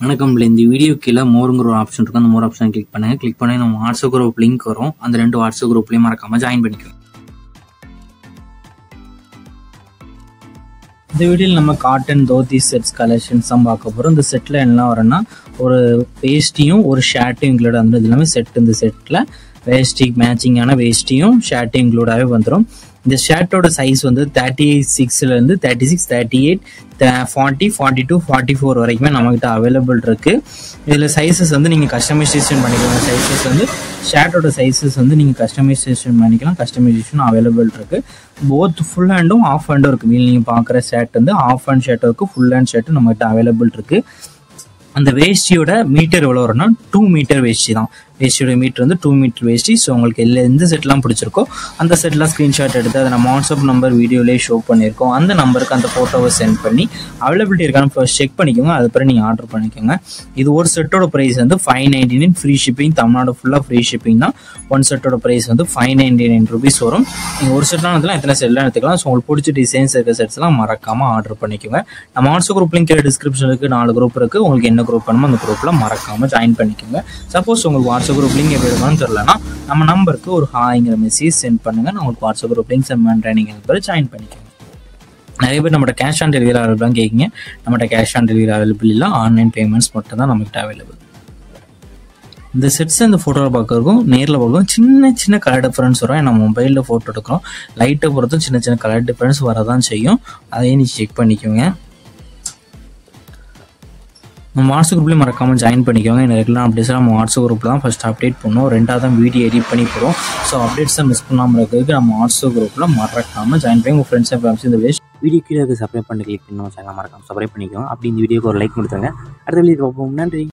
வணக்கம். இந்த வீடியோ கீழே மோருங்கிற ஒரு ஆப்ஷன் இருக்கும். அந்த மோர் ஆப்ஷன் கிளிக் பண்ணுங்க. கிளிக் பண்ணி நம்ம வாட்ஸ்அப் குரூப் லிங்க் வரும். அந்த 2 வாட்ஸ்அப் குரூப்லையும் மறக்காம ஜாயின் பண்ணிக்கோங்க. இந்த வீடியோவில் நம்ம காட்டன் தோத்தி செட்ஸ் கலெக்ஷன்ஸ் தான் பார்க்க போகிறோம். இந்த செட்டில் என்ன வரும்னா ஒரு வேஷ்டியும் ஒரு ஷர்ட்டும் இன்க்ளூட் வந்து இது எல்லாமே செட். இந்த செட்டில் வேஷ்டிக்கு மேட்சிங்கான வேஷ்டியும் ஷர்ட்டும் இன்க்ளூடாகவே வந்துடும். இந்த ஷர்ட்டோட சைஸ் வந்து 36 36, 38, 40, 42, 44 வரைக்குமே நம்மகிட்ட அவைலபிள் இருக்கு. இதில் சைஸஸ் வந்து நீங்கள் கஸ்டமைசேஷன் பண்ணிக்கலாம். சைஸஸ் வந்து ஷர்ட்டோட சைஸஸ் வந்து நீங்கள் கஸ்டமைசேஷன் பண்ணிக்கலாம். கஸ்டமைசேஷன் அவைலபிள் இருக்கு. போத் ஃபுல் ஹேண்டும் ஆஃப் ஹேண்டும் இருக்கு. நீங்கள் பார்க்குற ஷர்ட் வந்து ஆஃப் ஹேண்ட் ஷர்ட்டும் இருக்கு, ஃபுல் ஹேண்ட் ஷர்ட்டும் நம்மகிட்ட அவைலபிள் இருக்கு. அந்த வேஷ்டியோட மீட்டர் எவ்வளோ வரும்னா 2 மீட்டர் வேஷ்டி தான். வேஷ்டியோட மீட்டர் வந்து 2 மீட்டர் வேஷ்டி. ஸோ உங்களுக்கு எந்த செட்லாம் பிடிச்சிருக்கோ அந்த செட்லாம் ஸ்க்ரீன்ஷாட் எடுத்து அதை நம்ம வாட்ஸ்அப் நம்பர் வீடியோலேயே ஷோ பண்ணியிருக்கோம். அந்த நம்பருக்கு அந்த ஃபோட்டோவை சென்ட் பண்ணி அவைலபிலிட்டி இருக்கான்னு ஃபர்ஸ்ட் செக் பண்ணிக்கோங்க. அதுக்கப்புறம் நீங்கள் ஆர்டர் பண்ணிக்கோங்க. இது ஒரு செட்டோட ப்ரைஸ் வந்து 599 ஃப்ரீ ஷிப்பிங். தமிழ்நாடு ஃபுல்லாக ஃப்ரீ ஷிப்பிங் தான். ஒன் செட்டோட ப்ரைஸ் வந்து 599 ருபீஸ் வரும். நீங்கள் ஒரு செட்லாம் எடுத்துக்கலாம், எத்தனை செட்லாம் எடுத்துக்கலாம். ஸோ உங்களுக்கு பிடிச்ச டிசைன்ஸ் இருக்க செட்ஸ்லாம் மறக்காமல் ஆர்டர் பண்ணிக்கோங்க. நம்ம வாட்ஸ்அப் குரூப் லிங்க் டிஸ்கிரிப்ஷனுக்கு 4 குரூப் இருக்குது. உங்களுக்கு என்ன குரூப் வேணுமோ அந்த குரூப்பில் மறக்காமல் ஜாயின் பண்ணிக்கோங்க. சப்போஸ் உங்களுக்கு வாட்ஸ்அப் குரூப் லிங்க் எப்படி இருக்குன்னு தெரியலனா நம்ம நம்பருக்கு ஒரு ஹாய்ங்கிற மெசேஜ் சென்ட் பண்ணுங்க. நான் உங்களுக்கு வாட்ஸ்அப் குரூப் லிங்க் சென்ட் பண்ணுறேன். நீங்கள் ஜாயின் பண்ணிக்கோங்க. நிறைய பேர் நம்மகிட்ட கேஷ் ஆன் டெலிவரி அவைலபிளாக கேட்குங்க. நம்மகிட்ட கேஷ் ஆன் டெலிவரி அவைலபிள் இல்லை, ஆன்லைன் பேமெண்ட்ஸ் மட்டும் தான் நம்மகிட்ட அவைலபிள். இந்த செட்ஸ் இந்த ஃபோட்டோவில் பார்க்குறதுக்கும் நேரில் பார்க்குறதும் சின்ன சின்ன கலர் டிஃப்ரென்ஸ் வரும். நம்ம மொபைலில் ஃபோட்டோ எடுக்கிறோம், லைட்டை பொறுத்தும் சின்ன சின்ன கலர் டிஃப்ரென்ஸ் வரதான் செய்யும். அதையும் நீங்கள் செக் பண்ணிக்கோங்க. நம்ம வாட்ஸ்அப் குரூப்லேயும் மறக்காமல் ஜாயின் பண்ணிக்கோங்க. இந்த ரெகுலர் அப்டேட்ஸ்லாம் நம்ம வாட்ஸ்அப் குரூப்பில் தான் ஃபஸ்ட் அப்டேட் பண்ணுவோம். 2வது தான் வீடியோ எடிட் பண்ணி போகிறோம். ஸோ அப்டேட்ஸை மிஸ் பண்ணாமல் இருக்கிறதுக்கு நம்ம வாட்ஸ்அப் குரூப்பில் மறக்காமல் ஜாயின் பண்ணி உங்கள் ஃப்ரெண்ட்ஸ் அண்ட் ஃபேமிலி இந்த வீடியோ கீழே சப்ஸ்கிரைப் பண்ணி கிளிக் பண்ணி சேனல் மறக்காமல் சப்ஸ்கிரைப் பண்ணிக்கோங்க. அப்படி இந்த வீடியோக்கு ஒரு லைக் கொடுத்துருங்க. அடுத்த வீடியோ பார்ப்போம். நன்றி.